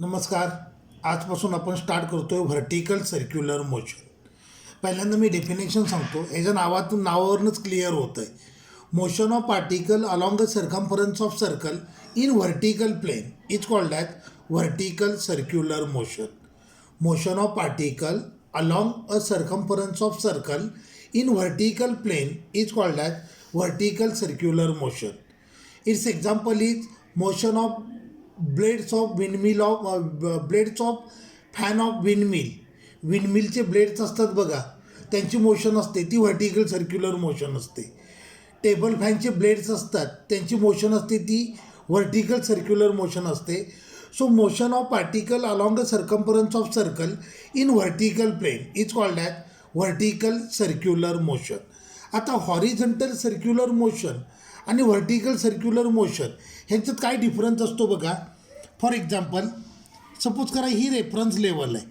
नमस्कार. आजपासून आपण स्टार्ट करतो आहे व्हर्टिकल सर्क्युलर मोशन. पहिल्यांदा मी डेफिनेशन सांगतो. याच्या नावावरूनच क्लिअर होतं आहे. Motion of particle along a circumference of circle in vertical plane is called as vertical circular motion. Motion of particle along a circumference of circle in vertical plane is called as vertical circular motion. Its example is motion of blades of windmill blades of fan of विंडमिलचे blades असतात बघा, त्यांची motion असते ती vertical circular motion असते. Table फॅनचे blades असतात त्यांची मोशन असते ती व्हर्टिकल सर्क्युलर मोशन असते. So motion of particle along the circumference of circle in vertical plane is called as vertical circular motion. आता हॉरिझॉन्टल सर्क्युलर मोशन आणि व्हर्टिकल सर्क्युलर मोशन ह्यांच्यात काय डिफरन्स असतो बघा. फॉर एक्झाम्पल, सपोज करा ही reference level आहे,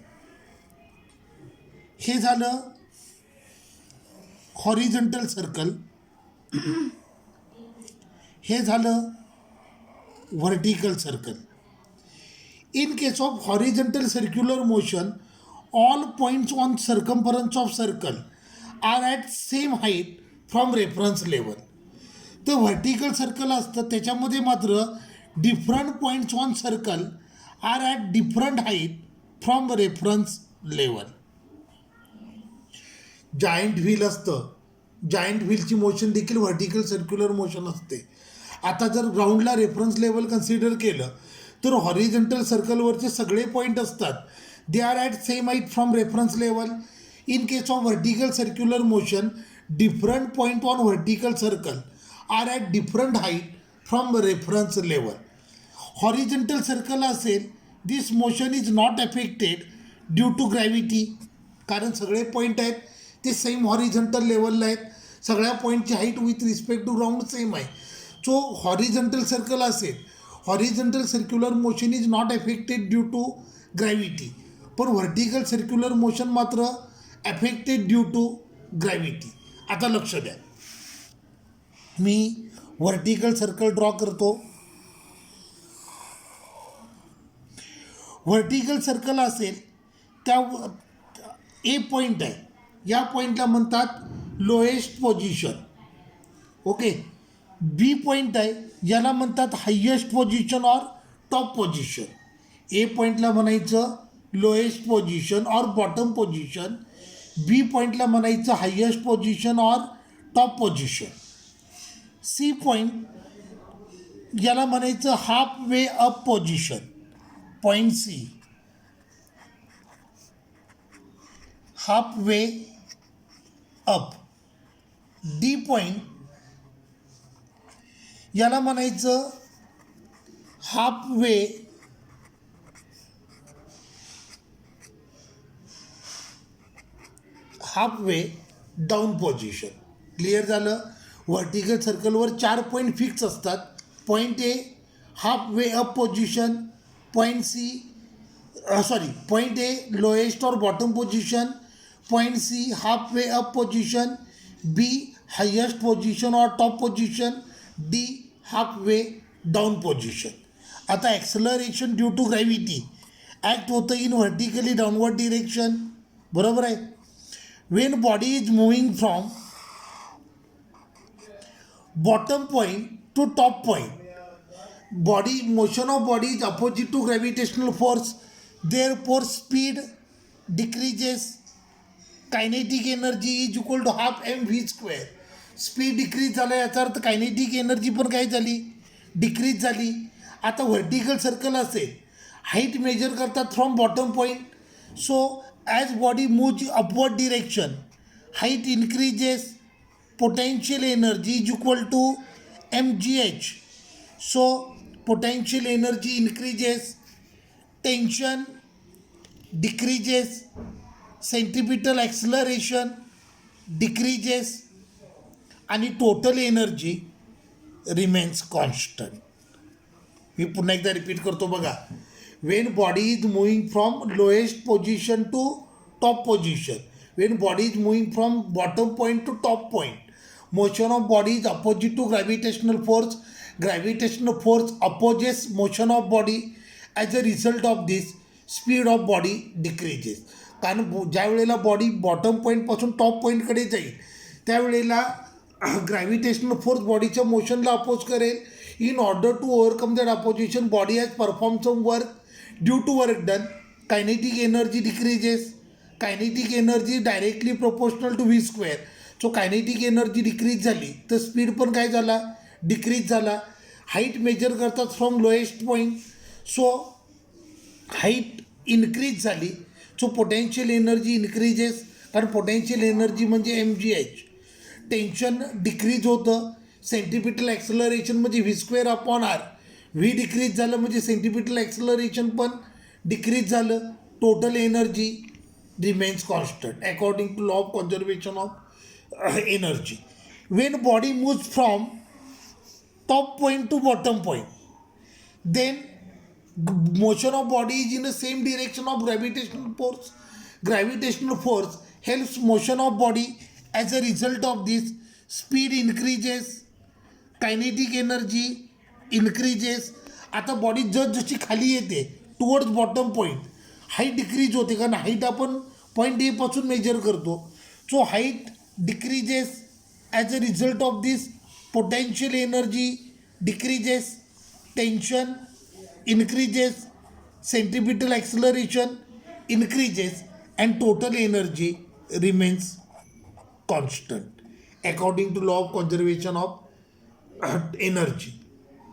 हे झालं हॉरिझॉन्टल सर्कल, हे झालं vertical circle. In case of horizontal circular motion all points on circumference of circle are at same height from reference level. तर व्हर्टिकल सर्कल असतं त्याच्यामध्ये मात्र different points on circle are at different height from reference level. Giant wheel असतं, giant व्हीलची motion देखील vertical circular motion असते. आता जर ग्राउंडला रेफरन्स लेवल कन्सिडर केलं तर हॉरिझॉन्टल सर्कलवरचे सगळे पॉईंट असतात they are at same height from reference level. In case of vertical circular motion different point on vertical circle are at different height from reference level. Horizontal circle असेल this motion is not affected due to gravity, कारण सगळे point आहेत ते same horizontal लेवलला आहेत, सगळ्या पॉईंटची height with respect to ground same आहे. सो हॉरिझॉन्टल सर्कल असेल horizontal circular motion is not affected due to gravity, पण व्हर्टिकल सर्क्युलर मोशन मात्र अफेक्टेड ड्यू टू ग्रॅव्हिटी. आता लक्ष द्या, मी व्हर्टिकल सर्कल ड्रॉ करतो. व्हर्टिकल सर्कल असेल त्या ए पॉईंट आहे, या पॉईंटला म्हणतात lowest position. Okay, B point आहे याला म्हणतात highest position or top position. A पॉईंटला म्हणायचं lowest position or bottom position, B पॉईंटला म्हणायचं highest position or top position. C point याला म्हणायचं half way up position, point C half way up. D point याला म्हणायचं half way down position. Clear झालं. Vertical सर्कलवर 4 पॉईंट फिक्स असतात. Point A half way up position, point point A lowest और bottom position, point C half way up position, B highest position और top position, D half way down position. आता acceleration due to gravity act होतं in vertically downward direction, बरोबर आहे. When body is moving from bottom point to top point, motion of body is opposite to gravitational force, therefore speed decreases, kinetic energy is equal to half mv square. Speed decrease झाला याचा अर्थ kinetic energy पण काय झाली, decrease झाली. आता vertical circle असेल height measure करतात from bottom point, so as body moves upward direction height increases, potential energy is equal to mgh. So potential energy increases, tension decreases, centripetal acceleration decreases आणि total energy remains constant. मी पुन्हा एकदा repeat करतो बघा. When body is moving from lowest position to top position, when body is moving from bottom point to top point, motion of body is opposite to gravitational force, gravitational force opposes motion of body, as a result of this speed of body decreases. कारण ज्या वेळेला body bottom पॉईंटपासून top पॉईंटकडे जाईल त्यावेळेला gravitational force बॉडीच्या मोशनला oppose करेल. In order to overcome that opposition body has perform some work. Due to work done kinetic energy decreases. Kinetic energy directly proportional to V square. So kinetic energy decrease झाली तर speed पण काय झाला, decrease झाला. Height measure करतात from lowest point. So height increase झाली. So potential energy increases. कारण potential energy म्हणजे mgh. टेन्शन डिक्रीज होतं. सेंटिपिटल ॲक्सलरेशन म्हणजे V square upon R. V decrease झालं म्हणजे सेंटिपिटल ॲक्सलरेशन पण डिक्रीज झालं. Total energy remains constant according to law of conservation of energy. When body moves from top point to bottom point, then motion of body is in the same direction of gravitational force. Gravitational force helps motion of body. As a result of this, speed increases, kinetic energy increases. आता body जशी खाली येते towards bottom point height decrease होते. कारण height आपण point A पासून major करतो. So height decreases. As a result of this potential energy decreases, tension increases, centripetal acceleration increases, and total energy remains constant according to law of conservation of energy.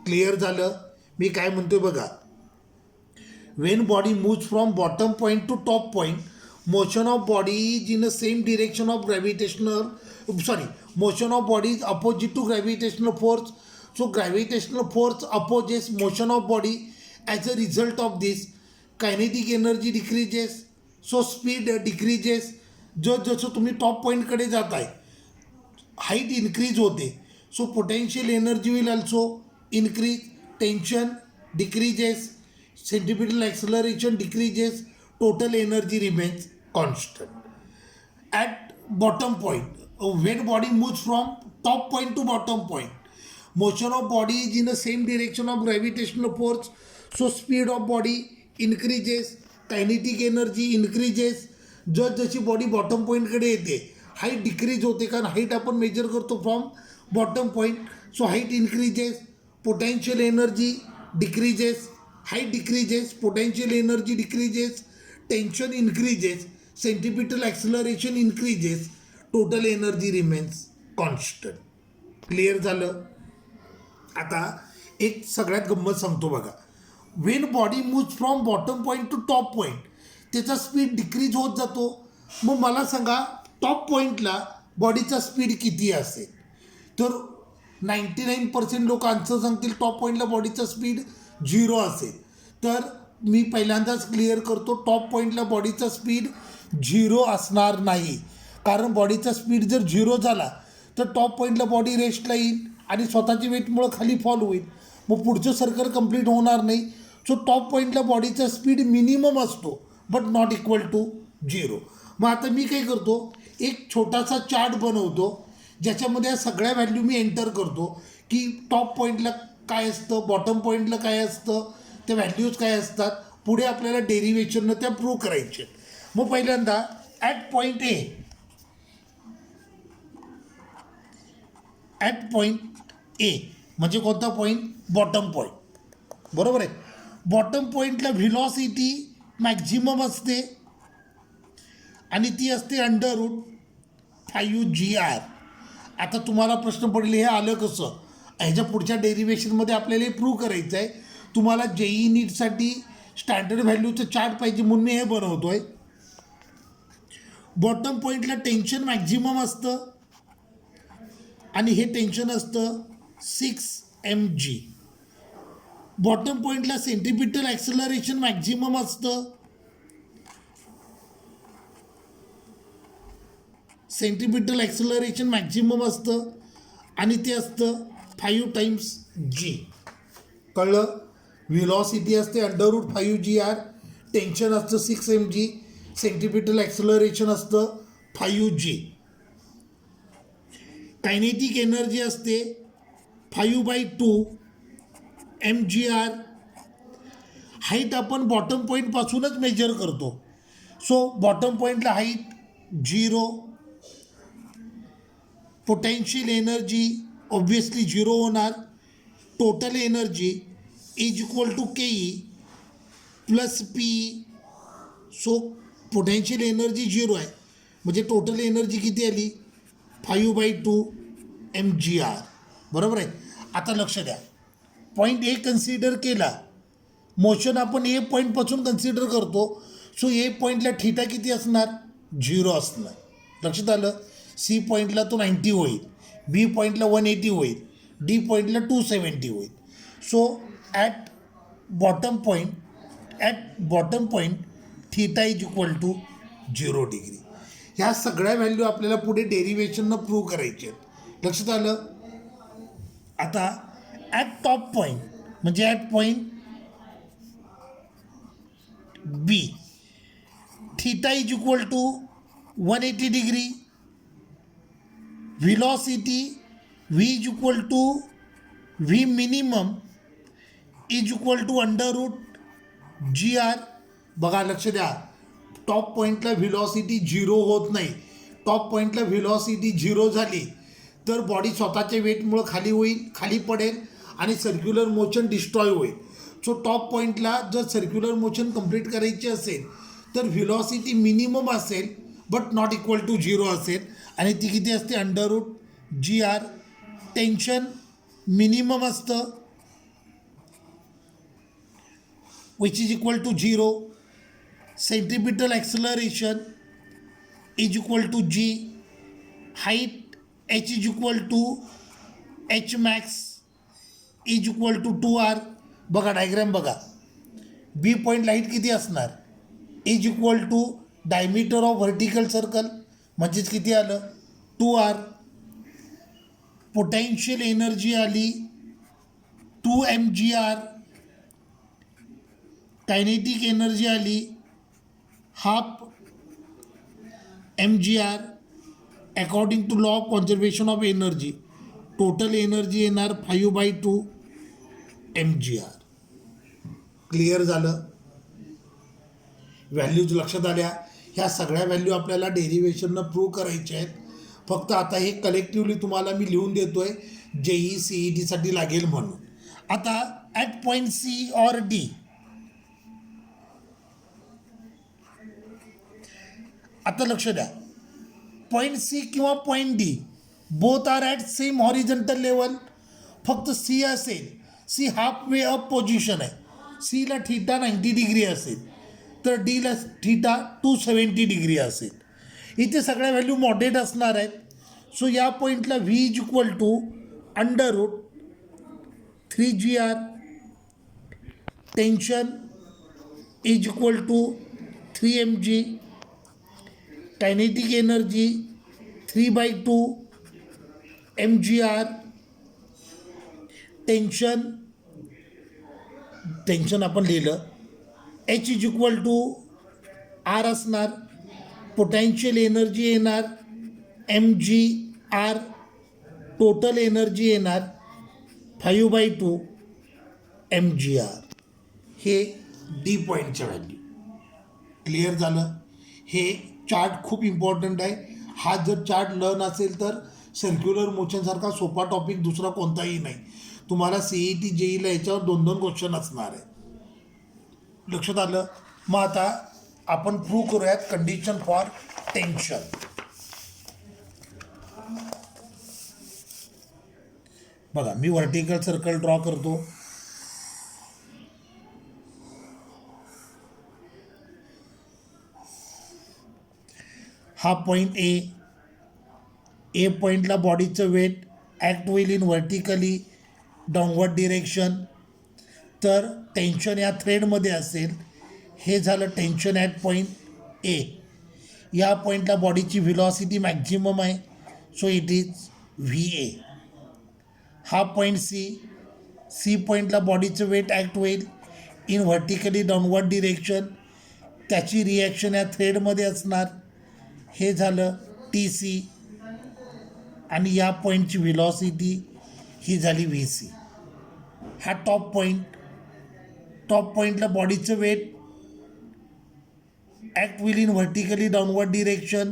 Clear झालं मी काय म्हणतोय बघा. when body moves from bottom point to top point, motion of body is in the same direction of motion of body is opposite to gravitational force. So gravitational force opposes motion of body. As a result of this, kinetic energy decreases. So speed decreases. जसं तुम्ही top पॉईंटकडे जाताय height increase होते. So potential energy will also increase. Tension decreases. Centripetal acceleration decreases. Total energy remains constant. At bottom point, when body moves from top point to bottom point, motion of body is in the same direction of gravitational force. So speed of body increases, kinetic energy increases. जशी body bottom पॉईंटकडे येते height decrease होते. कारण height आपण major करतो from bottom point. So height increases, potential energy decreases. Height decreases, potential energy decreases. Tension increases, centripetal acceleration increases. Total energy remains constant. Clear झालं. आता एक सगळ्यात गंमत सांगतो बघा. When body moves from bottom point to top point त्याचा speed decrease होत जातो. मग मला सांगा टॉप पॉईंटला बॉडीचा स्पीड किती असेल. तर 99% लोक आन्सर सांगतील टॉप पॉईंटला बॉडीचा स्पीड 0 असेल. तर मी पहिल्यांदाच क्लिअर करतो टॉप पॉईंटला बॉडीचा स्पीड 0 असणार नाही. कारण बॉडीचा स्पीड जर 0 झाला तर टॉप पॉईंटला बॉडी रेस्टला येईल आणि स्वतःची वेटमुळं खाली फॉल होईल. मग पुढचं सर्कल कंप्लीट होणार नाही. सो टॉप पॉईंटला बॉडीचा स्पीड मिनिमम असतो बट नॉट इक्वल टू 0. मग आता मी काय करतो एक छोटासा चार्ट बनवतो ज्याच्यामध्ये या सगळ्या व्हॅल्यू मी एंटर करतो की टॉप पॉईंटला काय असतं, बॉटम पॉईंटला काय असतं, त्या व्हॅल्यूज काय असतात. पुढे आपल्याला डेरिव्हेशननं त्या प्रूव्ह करायचे. मग पहिल्यांदा at point A, at point ए म्हणजे कोणता पॉईंट, बॉटम पॉईंट. बरोबर आहे. बॉटम पॉईंटला व्हिलॉसिटी मॅक्झिमम असते आणि ती असते √5gr. आता तुम्हाला प्रश्न पडले हे आलं कसं. ह्याच्या पुढच्या डेरिव्हेशनमध्ये आपल्याला हे प्रूव्ह करायचं आहे. तुम्हाला जेई नीटसाठी स्टँडर्ड व्हॅल्यूचं चार्ट पाहिजे म्हणून मी हे बनवतो आहे. बॉटम पॉईंटला टेन्शन मॅक्झिमम असतं आणि हे टेन्शन असतं 6 mg. बॉटम पॉईंटला सेंटिपिटल ॲक्सलरेशन मॅक्झिमम असतं. सेंटिपिटल ॲक्सलरेशन मॅक्झिमम असतं आणि ते असतं 5 times g. कळलं. व्हिलॉसिटी असते √5gr. टेन्शन असतं 6 mg. सेंटिपिटल ॲक्सलरेशन असतं 5g. कायनेटिक एनर्जी असते 5/2 mgr. हाईट आपण बॉटम पॉईंटपासूनच मेजर करतो. सो बॉटम पॉईंटला हाईट 0, पोटेन्शियल एनर्जी ऑब्वियसली 0 होणार. Total energy is equal to K E plus P. So potential energy 0 आहे म्हणजे टोटल एनर्जी किती आली 5/2 mgr. बरोबर आहे. आता लक्ष द्या, पॉईंट ए कन्सिडर केला, मोशन आपण ए पॉईंटपासून कन्सिडर करतो. सो ए पॉईंटला थीटा किती असणार 0 असणार. लक्षात आलं. सी पॉईंटला तो 90 होईल, बी पॉईंटला 180 होईल, डी पॉईंटला 270 होईल. So at bottom point theta is equal to 0 degree. ह्या सगळ्या व्हॅल्यू आपल्याला पुढे डेरिवेशननं प्रूव्ह करायचे आहेत. लक्षात आलं. आता ॲट टॉप पॉईंट म्हणजे at point B theta is equal to 180 degree. Velocity V is equal to V minimum is equal to √GR. बघा लक्ष द्या, टॉप पॉईंटला व्हिलॉसिटी 0 होत नाही. टॉप पॉईंटला व्हिलॉसिटी 0 झाली तर बॉडी स्वतःच्या वेटमुळं खाली होईल, खाली पडेल आणि सर्क्युलर मोशन डिस्ट्रॉय होईल. सो टॉप पॉईंटला जर सर्क्युलर मोशन कंप्लीट करायची असेल तर व्हिलॉसिटी मिनिमम असेल बट नॉट इक्वल टू 0 असेल आणि ती किती असते √GR. टेन्शन मिनिमम असतं which is equal to 0. Centripetal acceleration is equal to G. Height H is equal to H max is equal to 2R. बघा डायग्राम बघा, B point height किती असणार is equal to diameter of vertical circle म्हणजेच किती आलं 2R. Potential energy आली 2 mgr. Kinetic energy आली 1/2 mgr. According to law of conservation of energy total energy येणार 5/2 mgr. क्लिअर झालं. व्हॅल्यूज लक्षात आल्या. ह्या सगळ्या व्हॅल्यू आपल्याला डेरिवेशननं प्रूव्ह करायच्या आहेत. फक्त आता हे कलेक्टिव्हली तुम्हाला मी लिहून देतो आहे JEE CETसाठी लागेल म्हणून. आता at point C or D आता लक्ष द्या, पॉईंट C किंवा point D both are at same horizontal level. फक्त C असेल, C half way up position आहे, Cला थीटा 90 डिग्री असेल तर Dला थीटा 270 डिग्री असेल. इथे सगळ्या व्हॅल्यू मॉडेट असणार आहेत. सो या पॉईंटला V is equal to √3GR. Tension is equal to 3 mg. Kinetic energy 3/2 mgr. Tension आपण लिहिलं H is equal to R असणार. पोटेन्शियल एनर्जी येणार mgr. टोटल एनर्जी येणार 5/2 mgr. हे D पॉईंटच्या व्हॅल्यू. क्लिअर झालं. हे चार्ट खूप इम्पॉर्टंट आहे. हा जर चार्ट लर्न असेल तर सर्क्युलर मोशनसारखा सोपा टॉपिक दुसरा कोणताही नाही. तुम्हाला CET JEEला याच्यावर 2-2 क्वेश्चन असणार आहे. लक्षात आलं. मग आता आपण प्रूव्ह करूयात कंडिशन फॉर टेन्शन. बघा मी व्हर्टिकल सर्कल ड्रॉ करतो. हा पॉईंट ए पॉईंटला बॉडीचं वेट ॲक्ट होईल इन व्हर्टिकली डाऊनवर्ड डिरेक्शन. तर टेन्शन या थ्रेडमध्ये असेल. हे झालं टेन्शन ॲट पॉईंट ए. या पॉईंटला बॉडीची व्हिलॉसिटी मॅक्झिमम आहे. So it is VA. हा पॉईंट सी पॉईंटला बॉडीचं वेट ॲक्ट होईल इन व्हर्टिकली डाऊनवर्ड डिरेक्शन. त्याची रिॲक्शन या थ्रेडमध्ये असणार. हे झालं TC. आणि या पॉईंटची व्हिलॉसिटी ही झाली VC. हा टॉप पॉईंट टॉप पॉईंटला बॉडीचं weight act will in vertically downward direction,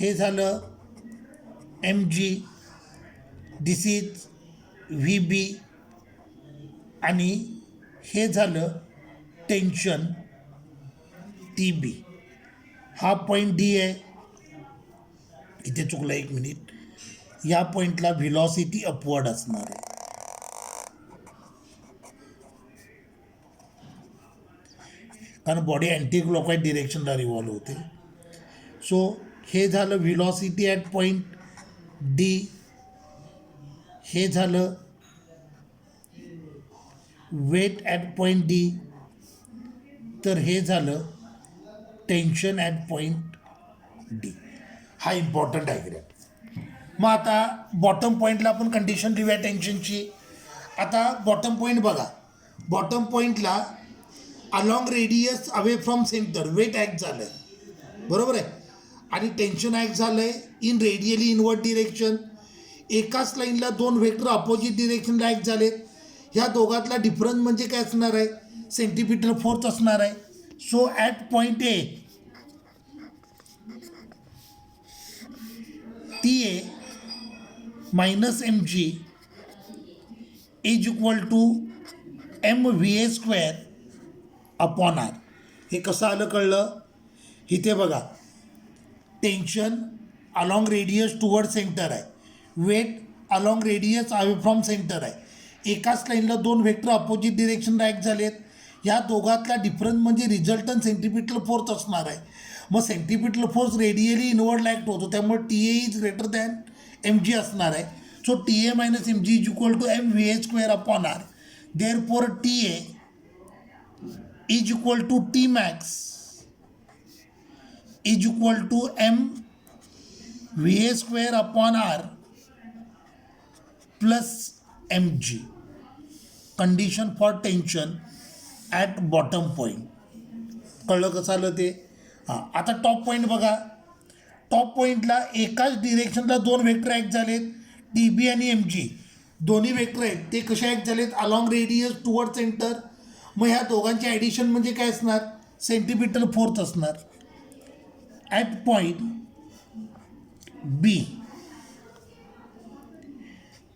हे झालं mg. This is VB. आणि हे झालं टेन्शन TB. हा पॉईंट D आहे. इथे चुकलं, एक मिनिट. या पॉईंटला व्हिलॉसिटी अपवर्ड असणार आहे. कारण बॉडी अँटी क्लॉकवाईज डिरेक्शनला रिव्हॉल्व होते. सो हे झालं व्हिलॉसिटी ॲट पॉईंट D. हे झालं वेट ॲट पॉईंट D. तर हे झालं टेन्शन ॲट पॉईंट D. हा इम्पॉर्टंट डायग्रॅम. मग आता बॉटम पॉईंटला आपण कंडिशन लिहूया टेन्शनची. आता बॉटम पॉईंट बघा. बॉटम पॉईंटला along radius away from centre weight act झालं आहे, बरोबर आहे. आणि टेन्शन ॲक्ट झालं आहे इन रेडियली इनवर्ड डिरेक्शन. एकाच लाईनला दोन व्हेक्टर अपोजिट डिरेक्शनला ॲक्ट झालेत. ह्या दोघातला डिफरन्स म्हणजे काय असणार आहे, सेंटीमीटर फोर्स असणार आहे. So at point A TA minus mg is equal to MVA square upon R. हे कसं आलं कळलं. इथे बघा, tension along radius toward centre आहे, weight along radius away from centre आहे. एकाच लाईनला दोन व्हेक्टर अपोजिट डिरेक्शनला ॲक्ट झालेत. या दोघातला डिफरन्स म्हणजे रिझल्टंट सेंटीमीटर फोर्स असणार आहे. मग सेंटीमीटर फोर्स रेडियली इनवर्डला ॲक्ट होतो, त्यामुळे TA is greater than mg असणार आहे. So TA minus mg is equal to MVA square upon R. Therefore TA is equal to Tmax is equal to MVA square upon R plus mg. Condition for tension at bottom point. कळलं कसं आलं ते. हां, आता top point बघा. Top पॉईंटला एकाच डिरेक्शनला दोन व्हेक्टर ॲक्ट झालेत, TB आणि mg. दोन्ही व्हेक्टर आहेत ते कसे ॲक्ट झालेत, अलॉंग रेडियस टुवर्ड सेंटर. मग ह्या दोघांचे ॲडिशन म्हणजे काय असणार, सेंटीमीटर फोर्स असणार. At point B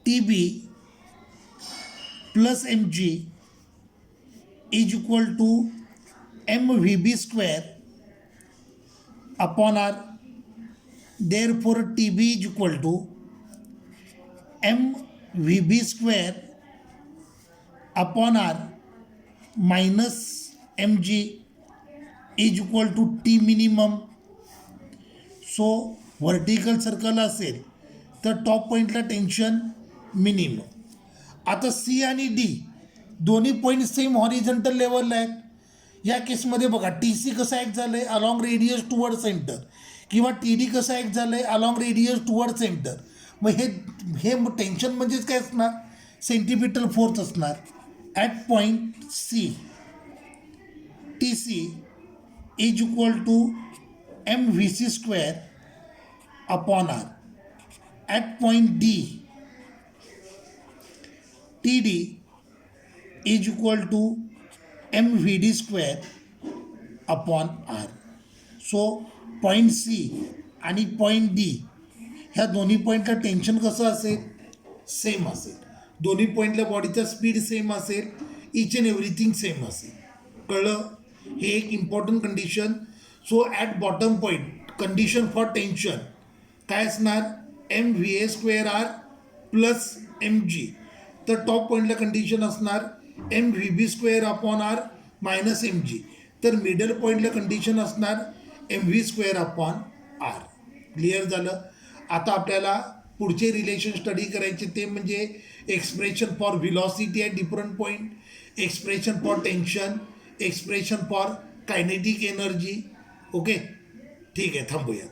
TB plus mg is equal to MVB square upon R. Therefore TB is equal to MVB square upon R minus mg is equal to T minimum. So vertical circle असेल तर top पॉईंटला tension minimum. आता C आणि D दोन्ही point same horizontal लेवलला आहेत. या केसमध्ये बघा, TC कसं ॲक्ट झालं आहे, अलॉंग रेडियस टुवर्ड सेंटर, किंवा TD कसं ॲक्ट झालं आहे, अलॉंग रेडियस टुवर्ड सेंटर. मग हे टेन्शन म्हणजेच काय असणार, सेंटीमीटर फोर्स असणार. At point C TC is equal to MVC square upon R. At point D TD is equal to MVD square upon R. So point C आणि point D ह्या दोन्ही पॉईंटला टेन्शन कसं असेल, सेम असेल. दोन्ही पॉईंटला बॉडीचा स्पीड सेम असेल, इच अँड एव्हरीथिंग सेम असेल. कळलं. हे एक important condition. So at bottom point condition for tension काय असणार, MVA square R plus mg. तर टॉप पॉईंटला कंडिशन असणार MVB square upon R minus mg. तर मिडल पॉईंटला कंडिशन असणार MV square upon R. Clear झालं. आता आपल्याला पुढचे रिलेशन स्टडी करायचे ते म्हणजे expression for velocity at different point, expression for tension, expression for kinetic energy. Okay, ठीक आहे, थांबूया.